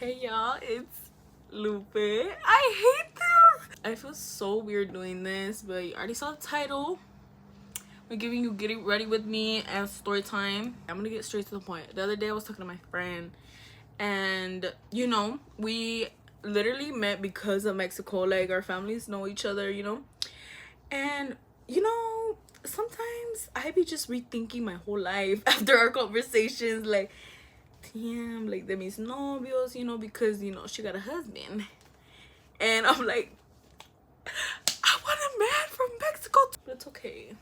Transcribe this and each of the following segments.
Hey y'all, it's Lupe. I hate this. I feel so weird doing this, but you already saw the title. I'm giving you Getting Ready With Me and Story Time. I'm gonna get straight to the point. The other day I was talking to my friend, and we literally met because of Mexico. Like, our families know each other, and sometimes I be just rethinking my whole life after our conversations. Like, damn, like, de mis novios, because she got a husband, and I'm like, I want a man from Mexico too. But it's okay.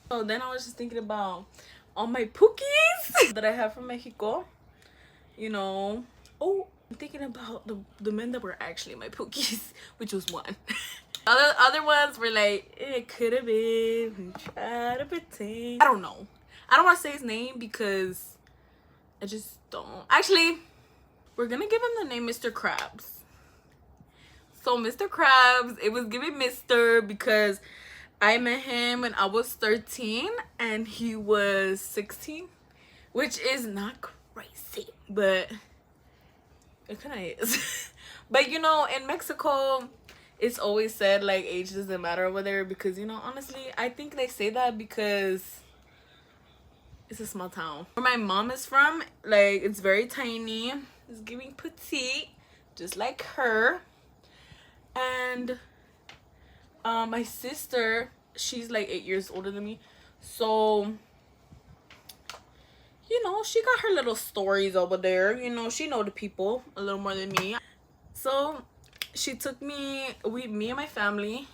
So then I was just thinking about all my pookies that I have from Mexico. Oh, I'm thinking about the men that were actually my pookies, which was one. Other ones were like, it could have been, we tried to pretend. I don't know. I don't want to say his name because I just don't. Actually, we're gonna give him the name Mr. Krabs. So Mr. Krabs, it was giving Mr. because I met him when I was 13 and he was 16, which is not crazy, but it kind of is. But in Mexico, it's always said like age doesn't matter over there because honestly, I think they say that because it's a small town. Where my mom is from, like, it's very tiny. It's giving petite, just like her. And my sister, she's like 8 years older than me, so she got her little stories over there. She know the people a little more than me. So she took me, me and my family,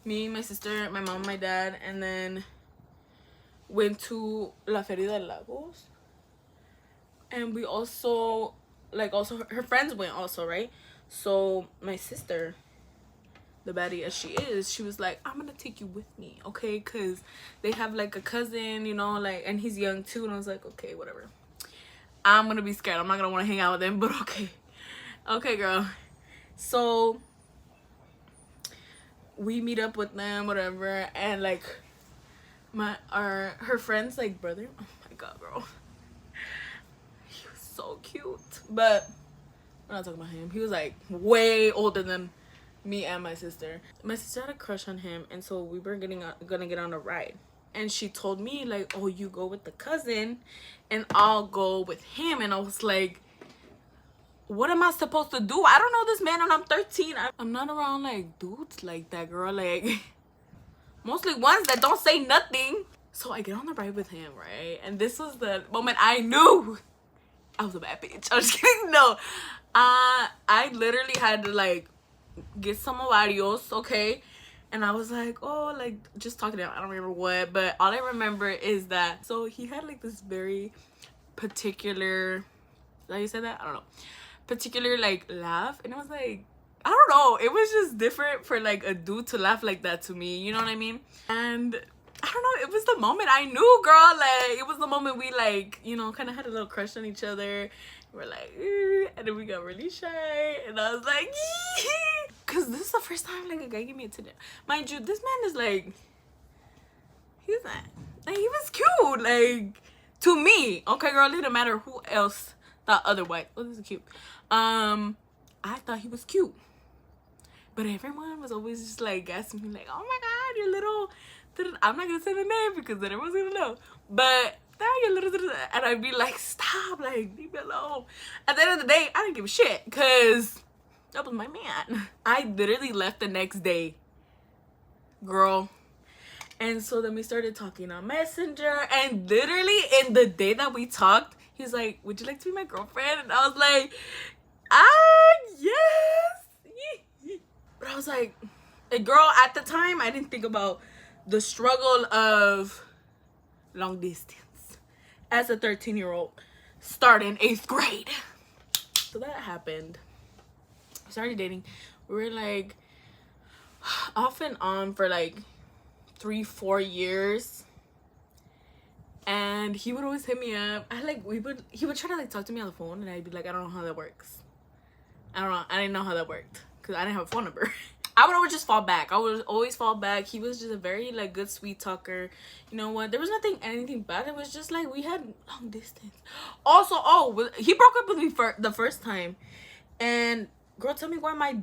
me, my sister, my mom, my dad, and then went to La Feria de Lagos. And we also, her friends went also, right? So my sister, the baddie as she is, she was like, I'm gonna take you with me, okay? Because they have like a cousin, and he's young too. And I was like, okay, whatever. I'm gonna be scared. I'm not gonna want to hang out with him, but okay, girl. So we meet up with them, whatever, and like her friend's like brother, oh my god, girl, he was so cute. But we're not talking about him. He was like way older than me and my sister. My sister had a crush on him, and so we were gonna get on a ride. And she told me like, oh, you go with the cousin and I'll go with him. And I was like, what am I supposed to do? I don't know this man and I'm 13. I'm not around like dudes like that, girl. Like, mostly ones that don't say nothing. So I get on the ride with him, right? And this was the moment I knew I was a bad bitch. I'm just kidding. No. I literally had to like get some ovarios, okay? And I was like, oh, like, just talking to him. I don't remember what, but all I remember is that, so he had like this very particular, is that how you said that? I don't know. Particular like laugh. And it was like, I don't know. It was just different for like a dude to laugh like that to me. You know what I mean? And I don't know. It was the moment I knew, girl. Like, it was the moment we like, kind of had a little crush on each other. We're like, and then we got really shy, and I was like, because this is the first time like a guy gave me attention. Mind you, this man is like, he was cute, like, to me. Okay, girl, it didn't matter who else thought otherwise. Oh, this is cute. I thought he was cute, but everyone was always just like asking me like, oh my god, you're little. I'm not gonna say the name because then everyone's gonna know, but and I'd be like, stop, like, leave me alone. At the end of the day, I didn't give a shit because that was my man. I literally left the next day, girl. And so then we started talking on Messenger, and literally in the day that we talked, he was like, would you like to be my girlfriend? And I was like, yes. But I was like, girl, at the time I didn't think about the struggle of long distance as a 13-year-old starting 8th grade. So that happened. We started dating. We were like off and on for like 3-4 years, and he would always hit me up. He would try to like talk to me on the phone, and I'd be like, I don't know how that works. I didn't know how that worked because I didn't have a phone number. I would always just fall back. I would always fall back. He was just a very like good sweet talker. You know what? There was anything bad. It was just like we had long distance. Also, he broke up with me for the first time, and girl, tell me why my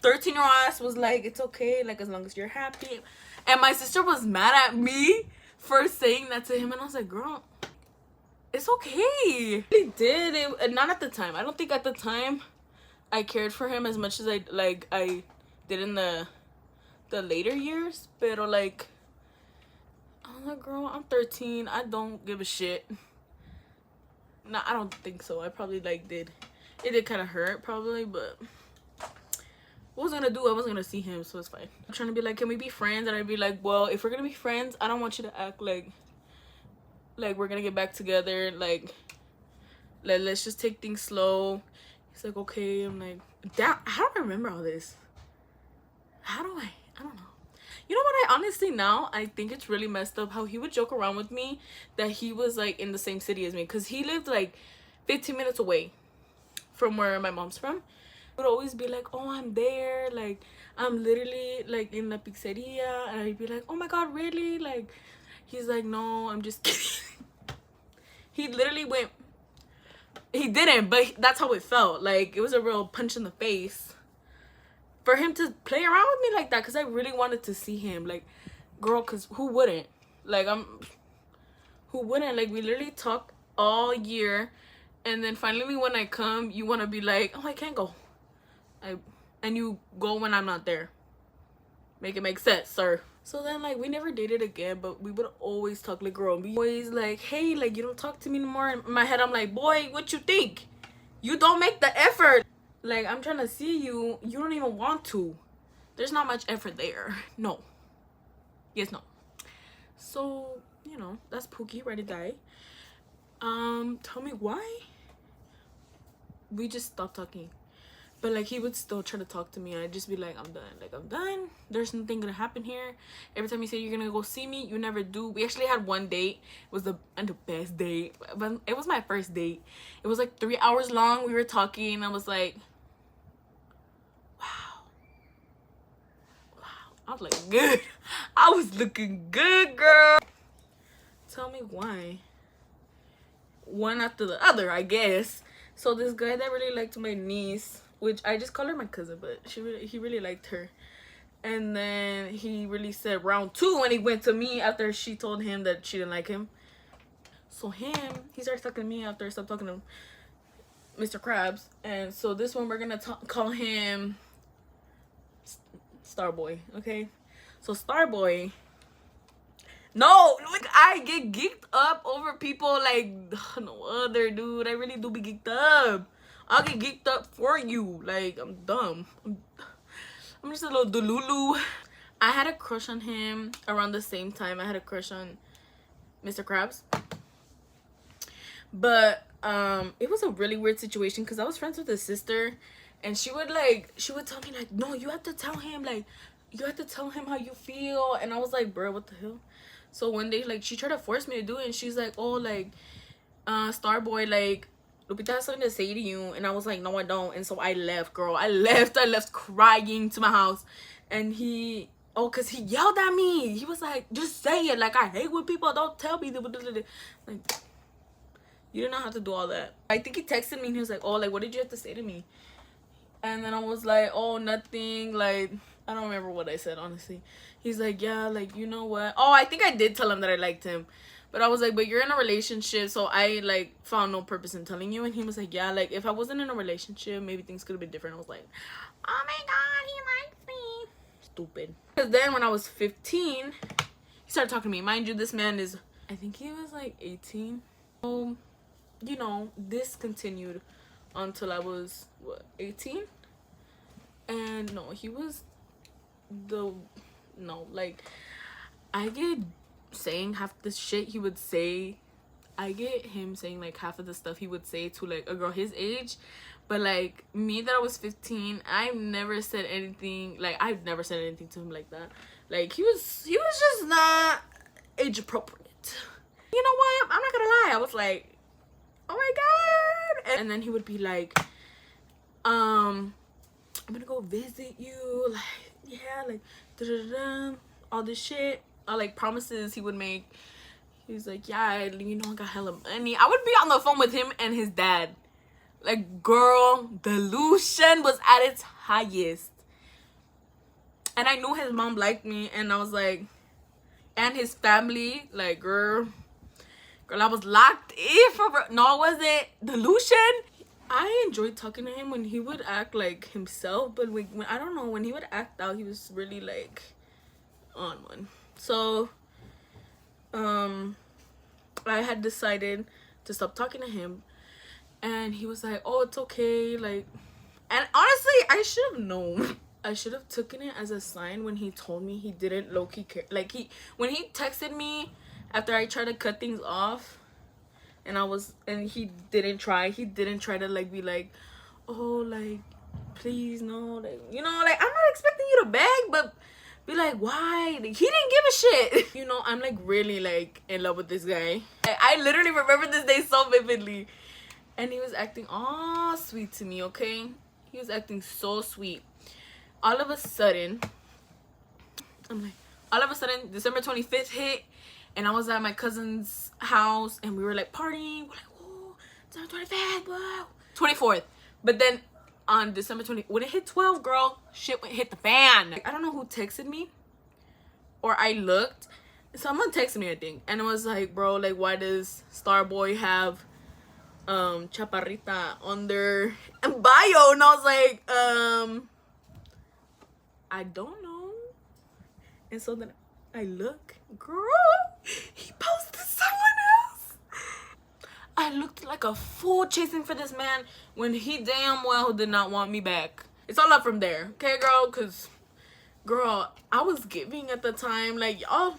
13-year-old ass was like, it's okay, like as long as you're happy. And my sister was mad at me for saying that to him, and I was like, girl, it's okay. He did it, not at the time. I don't think at the time I cared for him as much as I did in the later years. But like, I'm like, girl, I'm 13. I don't give a shit. No, I don't think so. I probably like did. It did kind of hurt probably, but what was I gonna do? I wasn't gonna see him, so it's fine. I'm trying to be like, can we be friends? And I'd be like, well, if we're gonna be friends, I don't want you to act like we're gonna get back together. Like let's just take things slow. He's like, okay. I'm like, how do I remember all this? How do I don't know. You know what, I honestly now I think it's really messed up how he would joke around with me that he was like in the same city as me, because he lived like 15 minutes away from where my mom's from. He would always be like, oh, I'm there, like I'm literally like in la pizzeria, and I'd be like, oh my god, really? Like, he's like, no, I'm just kidding. He literally went, he didn't, but that's how it felt. Like, it was a real punch in the face for him to play around with me like that, because I really wanted to see him. Like, girl, because who wouldn't? Like, who wouldn't? Like, we literally talked all year, and then finally when I come, you want to be like, oh, I can't go. And you go when I'm not there. Make it make sense, sir. So then, like, we never dated again, but we would always talk. Like, girl, we always like, hey, like, you don't talk to me anymore. In my head, I'm like, boy, what you think? You don't make the effort. Like, I'm trying to see you. You don't even want to. There's not much effort there. No. Yes, no. So, you know, that's Pookie, ready to die. Tell me why? We just stopped talking. But like, he would still try to talk to me, and I'd just be like, I'm done. Like, I'm done. There's nothing gonna happen here. Every time you say you're gonna go see me, you never do. We actually had one date. It was the best date. But it was my first date. It was like 3 hours long. We were talking, and I was like, wow. I was like, good. I was looking good, girl. Tell me why. One after the other, I guess. So this guy that really liked my niece, which I just call her my cousin, but he really liked her. And then he really said round 2 when he went to me after she told him that she didn't like him. So he started talking to me after I stopped talking to Mr. Krabs. And so this one, we're gonna call him Starboy, okay? So Starboy, no, look, I get geeked up over people like no other, dude. I really do be geeked up. I'll get geeked up for you. Like, I'm dumb. I'm just a little delulu. I had a crush on him around the same time I had a crush on Mr. Krabs. But it was a really weird situation, because I was friends with his sister, and she would tell me like, no, you have to tell him, like, you have to tell him how you feel. And I was like, bro, what the hell? So one day, like, she tried to force me to do it, and she's like, oh, like, Starboy, like, Lupita has something to say to you. And I was like, no, I don't. And so I left, girl. I left crying to my house. And because he yelled at me. He was like, just say it. Like, I hate when people don't tell me. Like, you did not have to do all that. I think he texted me, and he was like, oh, like, what did you have to say to me? And then I was like, oh, nothing. Like, I don't remember what I said, honestly. He's like, yeah, like, you know what? Oh, I think I did tell him that I liked him. But I was like, but you're in a relationship, so I, like, found no purpose in telling you. And he was like, yeah, like, if I wasn't in a relationship, maybe things could have been different. I was like, oh my god, he likes me. Stupid. Because then when I was 15, he started talking to me. Mind you, this man is, I think he was, like, 18. So, you know, this continued until I was, what, 18? And no, he was like, I get saying half the shit he would say. I get him saying like half of the stuff he would say to like a girl his age. But like me, that I was 15, I've never said anything to him like that. Like, he was just not age appropriate. You know what, I'm not gonna lie, I was like, oh my god. And then he would be like, I'm gonna go visit you, like, yeah, like da-da-da-da, all this shit, all like promises he would make. He was like, yeah, you know, I got hella money. I would be on the phone with him and his dad. Like, girl, delusion was at its highest. And I knew his mom liked me, and I was like, and his family, like, girl, I was locked in for, no, was it delusion? I enjoyed talking to him when he would act like himself, but when I don't know, when he would act out, he was really like on one. So I had decided to stop talking to him, and he was like, oh, it's okay, like, and honestly, I should have known. I should have taken it as a sign when he told me he didn't low-key care. Like, when he texted me after I tried to cut things off, and he didn't try to like be like, oh, like, please, no, like, you know, like, I'm not expecting you to beg, but be like, why? Like, he didn't give a shit. You know, I'm like really like in love with this guy. I literally remember this day so vividly. And he was acting all sweet to me, okay? He was acting so sweet. All of a sudden, December 25th hit, and I was at my cousin's house, and we were like partying. We're like, whoa, December 25th, whoa. 24th. But then on December 20th, when it hit 12, girl, shit hit the fan. Like, I don't know who texted me, or I looked. Someone texted me, I think, and it was like, bro, like, why does Starboy have Chaparrita on their bio? And I was like, I don't know. And so then I look, girl, he posted someone else. I looked like a fool chasing for this man when he damn well did not want me back. It's all up from there, okay, girl? Because, girl, I was giving at the time. Like, y'all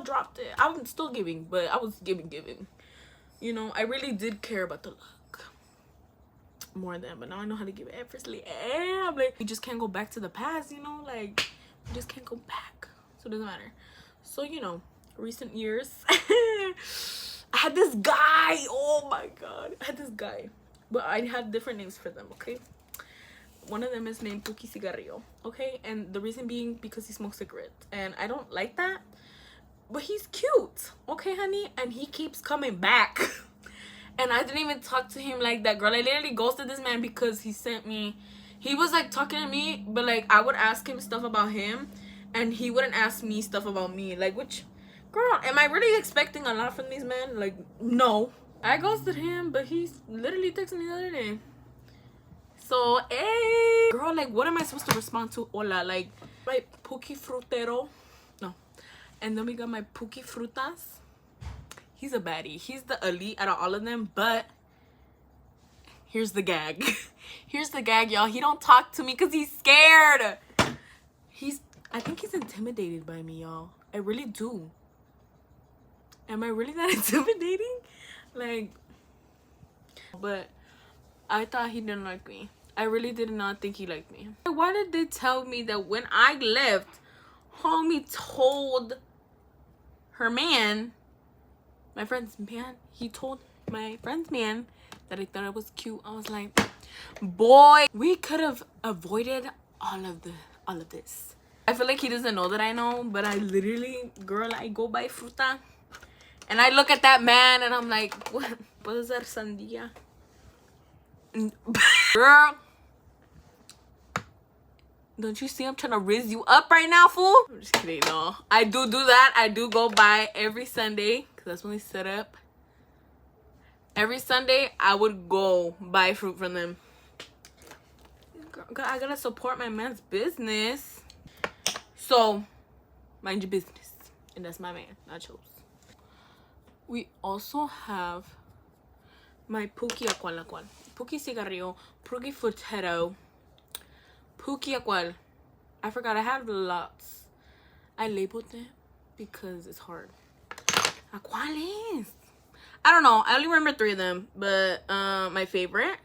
dropped it. I was still giving, but I was giving. You know, I really did care about the look more than, but now I know how to give it effortlessly. And I'm like, you just can't go back to the past, you know? Like, you just can't go back. So it doesn't matter. So, you know, recent years, I had this guy. Oh my God. I had this guy. But I had different names for them, okay? One of them is named Puki Cigarrillo, okay? And the reason being because he smokes cigarettes. And I don't like that. But he's cute, okay, honey? And he keeps coming back. And I didn't even talk to him like that, girl. I literally ghosted this man because he sent me... He was, like, talking to me, but, like, I would ask him stuff about him, and he wouldn't ask me stuff about me. Like, which... Girl, am I really expecting a lot from these men? Like, no. I ghosted him, but he literally texted me the other day. So, hey. Girl, like, what am I supposed to respond to? Hola, like, my Puki Frutero. No. And then we got my Puki Frutas. He's a baddie. He's the elite out of all of them, but here's the gag. Here's the gag, y'all. He don't talk to me because he's scared. I think he's intimidated by me, y'all. I really do. Am I really that intimidating? Like, but I thought he didn't like me. I really did not think he liked me. Why did they tell me that when I left, homie told her man, my friend's man, he told my friend's man that I thought I was cute. I was like, boy, we could have avoided all of this. I feel like he doesn't know that I know, but I literally, girl, I go buy fruta and I look at that man and I'm like, what is that, sandía? Girl, don't you see I'm trying to rizz you up right now, fool? I'm just kidding, no. I do that. I do go buy every Sunday, because that's when we set up. Every Sunday, I would go buy fruit from them. Girl, I gotta support my man's business. So, mind your business. And that's my man, not yours. We also have my Puki Aqual. Puki Cigarrillo, Puki Frutero, Puki Aqual. I forgot, I have lots. I labeled it because it's hard. Aquales. I don't know. I only remember 3 of them. But my favorite.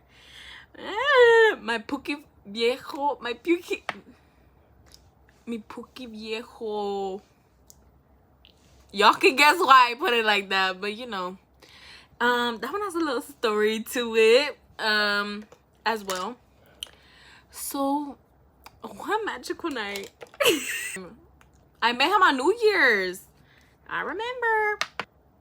My Puki Viejo. My Puki Viejo. Y'all can guess why I put it like that. But you know. That one has a little story to it. As well. So One magical night. I met him on New Year's. I remember.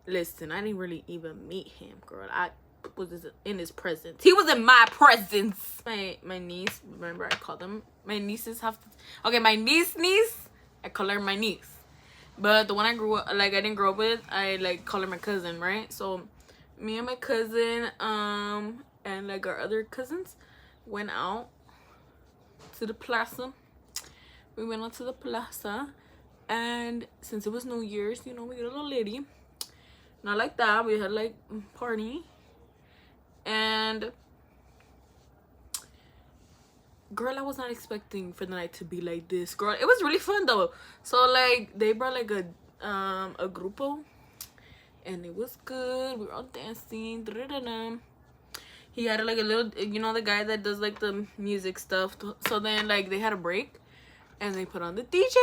Listen, I didn't really even meet him, girl. I was in his presence. He was in my presence. My niece, remember I called them, my nieces have to, okay, my niece, I call her my niece. But the one I grew up, like I didn't grow up with, I like call her my cousin, right? So me and my cousin, and like our other cousins went out to the plaza. We went out to the plaza, and since it was New Year's, you know, we got a little litty. Not like that, we had like party. And girl, I was not expecting for the night to be like this, girl. It was really fun though. So like they brought like a grupo, and it was good. We were all dancing. He had like a little, you know, the guy that does like the music stuff. So then like they had a break, and they put on the DJ,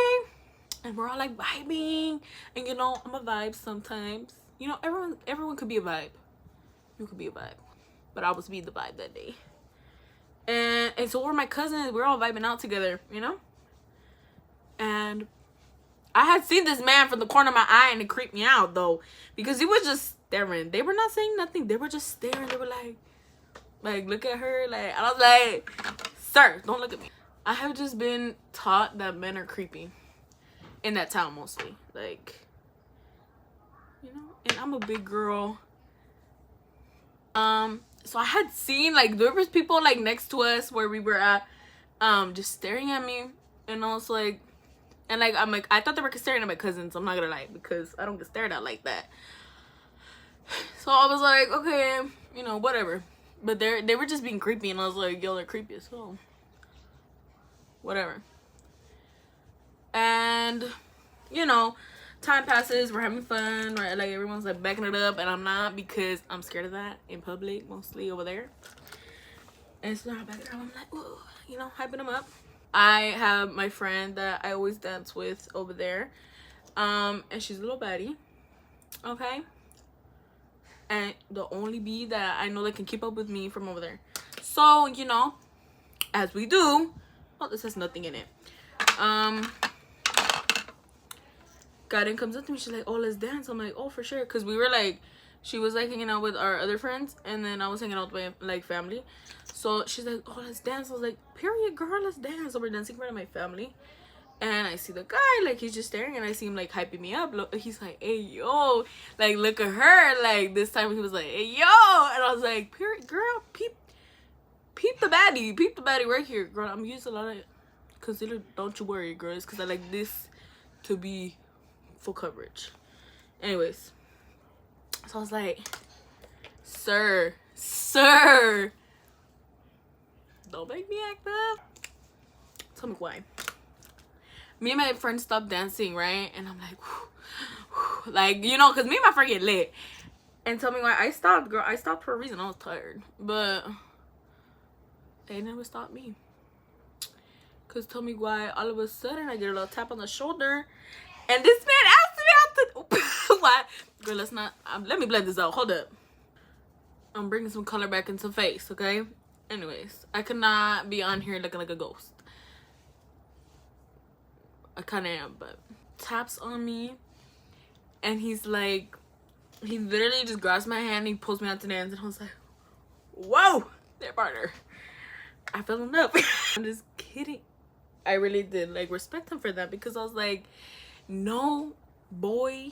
and we're all like vibing. And you know, I'm a vibe sometimes. You know, everyone could be a vibe. You could be a vibe, but I was being the vibe that day. And so were my cousins. We're all vibing out together, you know. And I had seen this man from the corner of my eye, and it creeped me out though, because he was just staring. They were not saying nothing. They were just staring. They were like look at her, like. I was like, sir, don't look at me. I have just been taught that men are creepy in that town mostly, like, you know. And I'm a big girl. So I had seen like there was people like next to us where we were at, just staring at me, and I was like, and like I'm like, I thought they were staring at my cousins. I'm not gonna lie, because I don't get stared at like that. So I was like, okay, you know, whatever. But they were just being creepy, and I was like, yo, they're creepy as hell. Whatever. And you know, time passes, we're having fun, right? Like everyone's like backing it up, and I'm not, because I'm scared of that in public, mostly over there. And so I'm backing it up, I'm like, ooh, you know, hyping them up. I have my friend that I always dance with over there, and she's a little baddie, okay? And the only bee that I know that can keep up with me from over there. So, you know, as we do, oh, this has nothing in it. Garden comes up to me. She's like, oh, let's dance. I'm like, oh, for sure. Because we were like, she was like hanging out with our other friends, and then I was hanging out with my like family. So she's like, oh, let's dance. I was like, period, girl, let's dance. So we're dancing in front of my family, and I see the guy, like, he's just staring, and I see him like hyping me up. Look, he's like, hey, yo, like, look at her. Like, this time he was like, hey, yo, and I was like, period, girl, peep the baddie right here, girl. I'm using a lot of concealer. Don't you worry, girl. It's because I like this to be full coverage. Anyways, so I was like, sir, don't make me act up. Tell me why. Me and my friend stopped dancing, right? And I'm like, whew, like, you know, because me and my friend get lit. And tell me why I stopped, girl. I stopped for a reason. I was tired, but they never stopped me. Because tell me why all of a sudden I get a little tap on the shoulder, and this man asked me out to why, girl, let's not, let me blend this out. Hold up. I'm bringing some color back into face, okay? Anyways, I could not be on here looking like a ghost. I kind of am, but taps on me, and he's like, he literally just grabs my hand and he pulls me out to dance, and I was like, whoa, there, partner. I fell in love. I'm just kidding. I really did like respect him for that, because I was like, no boy,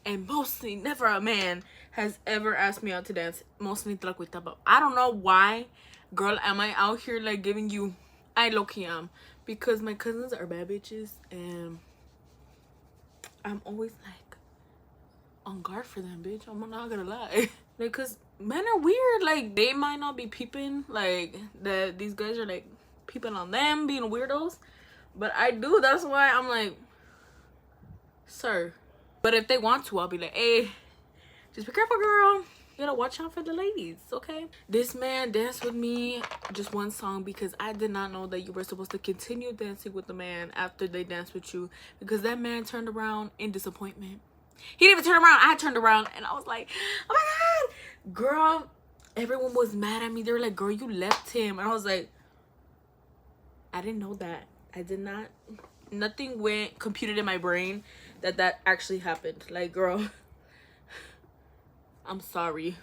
and mostly never a man, has ever asked me out to dance. Mostly tlacuita, but I don't know why, girl, am I out here like giving you, I low-key am, because my cousins are bad bitches, and I'm always like on guard for them, bitch. I'm not gonna lie. Like, cause men are weird. Like, they might not be peeping, like that these guys are like peeping on them, being weirdos, but I do. That's why I'm like, sir. But if they want to, I'll be like, hey, just be careful, girl. You gotta watch out for the ladies, okay? This man danced with me just one song, because I did not know that you were supposed to continue dancing with the man after they danced with you, because that man turned around in disappointment. He didn't even turn around. I turned around, and I was like, oh my God, girl. Everyone was mad at me. They were like, girl, you left him. And I was like, I didn't know that. I did not. Nothing went computed in my brain that actually happened. Like, girl, I'm sorry.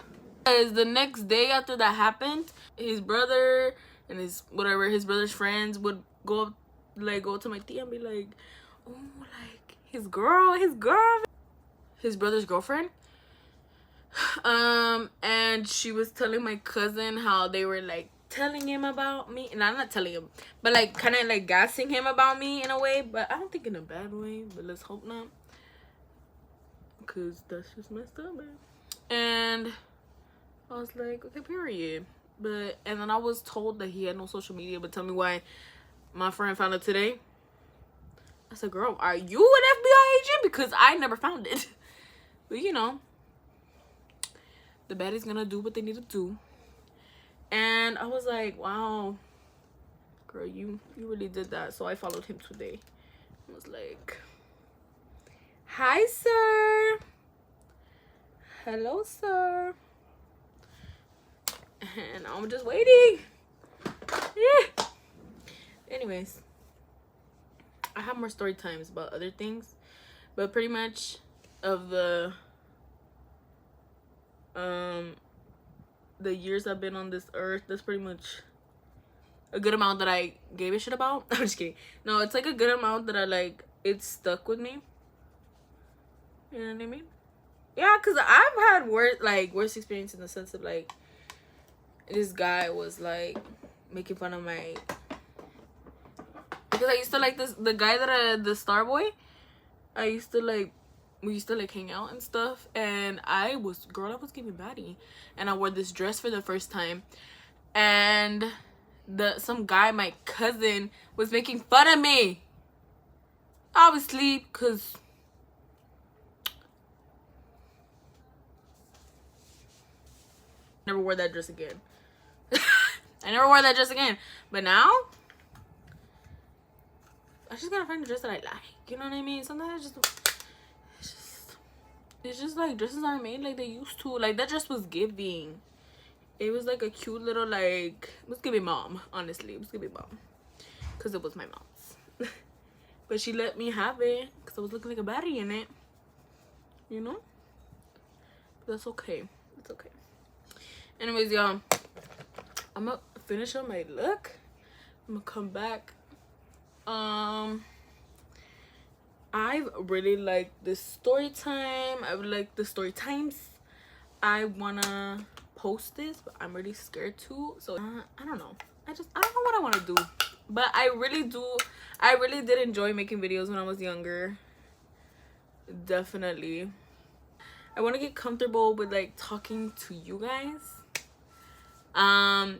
Because the next day after that happened, his brother and his brother's friends would go up, like, go to my tia and be like, oh, like, his brother's girlfriend. And she was telling my cousin how they were, like, telling him about me. And I'm not telling him, but, like, kind of, like, gassing him about me in a way. But I don't think in a bad way, but let's hope not. Because that's just messed up, man. And I was like, okay, period. But, and then I was told that he had no social media. But tell me why my friend found it today. I said, girl, are you an FBI agent? Because I never found it. But, you know, the baddie's gonna do what they need to do. And I was like, wow, girl, you really did that. So I followed him today. I was like, hi, sir. Hello, sir. And I'm just waiting. Yeah. Anyways, I have more story times about other things, but pretty much of the years I've been on this earth, that's pretty much a good amount that I gave a shit about. I'm just kidding. No, it's like a good amount that I like. It's stuck with me. You know what I mean? Yeah, because I've had worse experience in the sense of, like, this guy was, like, making fun of my, because I used to like the guy that the star boy, I used to like, we used to like hang out and stuff, and I was giving baddie, and I wore this dress for the first time, and some guy, my cousin, was making fun of me, obviously, because I never wore that dress again. I never wore that dress again. But now, I just gotta find a dress that I like. You know what I mean? Sometimes it's just like dresses aren't made like they used to. Like, that dress was giving. It was like a cute little, like, it was giving mom. Honestly, it was giving mom, because it was my mom's. But she let me have it because I was looking like a baddie in it. You know? But that's okay. It's okay. Anyways, y'all, I'm gonna finish up my look. I'm gonna come back. I really like this story time. I would like the story times. I wanna post this, but I'm really scared to. So I don't know. I don't know what I want to do. But I really did enjoy making videos when I was younger. Definitely. I want to get comfortable with, like, talking to you guys.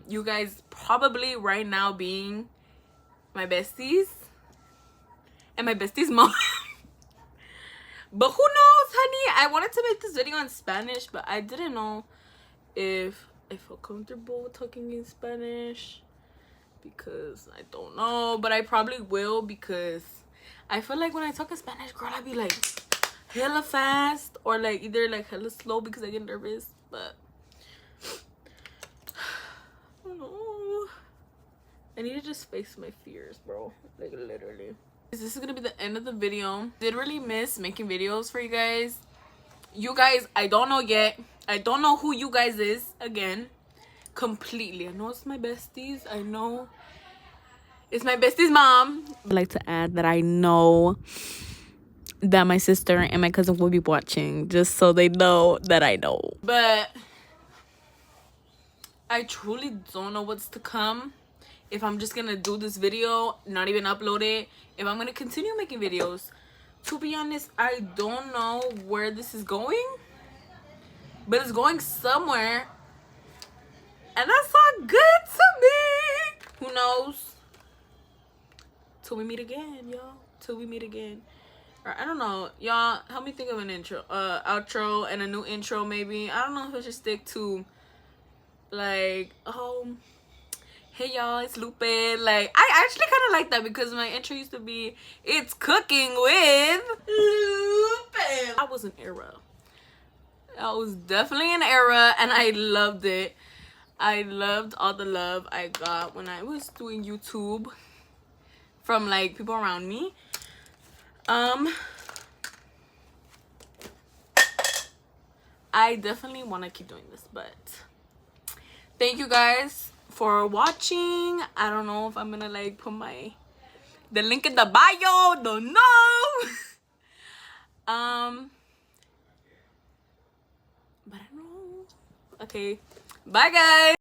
You guys probably right now being my besties and my bestie's mom. But who knows, honey? I wanted to make this video in Spanish, but I didn't know if I felt comfortable talking in Spanish, because I don't know. But I probably will, because I feel like when I talk in Spanish, girl, I be like hella fast, or like either like hella slow because I get nervous. But I don't know. I need to just face my fears, bro. Like, literally. This is gonna be the end of the video. Did really miss making videos for you guys. You guys, I don't know yet. I don't know who you guys is, again. Completely. I know it's my besties. I know it's my bestie's mom. I'd like to add that I know that my sister and my cousin will be watching, just so they know that I know. But I truly don't know what's to come. If I'm just gonna do this video, not even upload it, if I'm gonna continue making videos. To be honest, I don't know where this is going, but it's going somewhere, and that's not good to me. Who knows? Till we meet again, y'all. Till we meet again. Or I don't know, y'all. Help me think of an outro, and a new intro maybe. I don't know if I should stick to, like, hey y'all, it's Lupe. Like, I actually kind of like that, because my intro used to be, it's cooking with Lupe. I was an era. I was definitely an era, and I loved it. I loved all the love I got when I was doing YouTube. from like people around me. I definitely want to keep doing this, but thank you guys for watching. I don't know if I'm gonna like put the link in the bio, don't know. But I don't know. Okay, bye guys.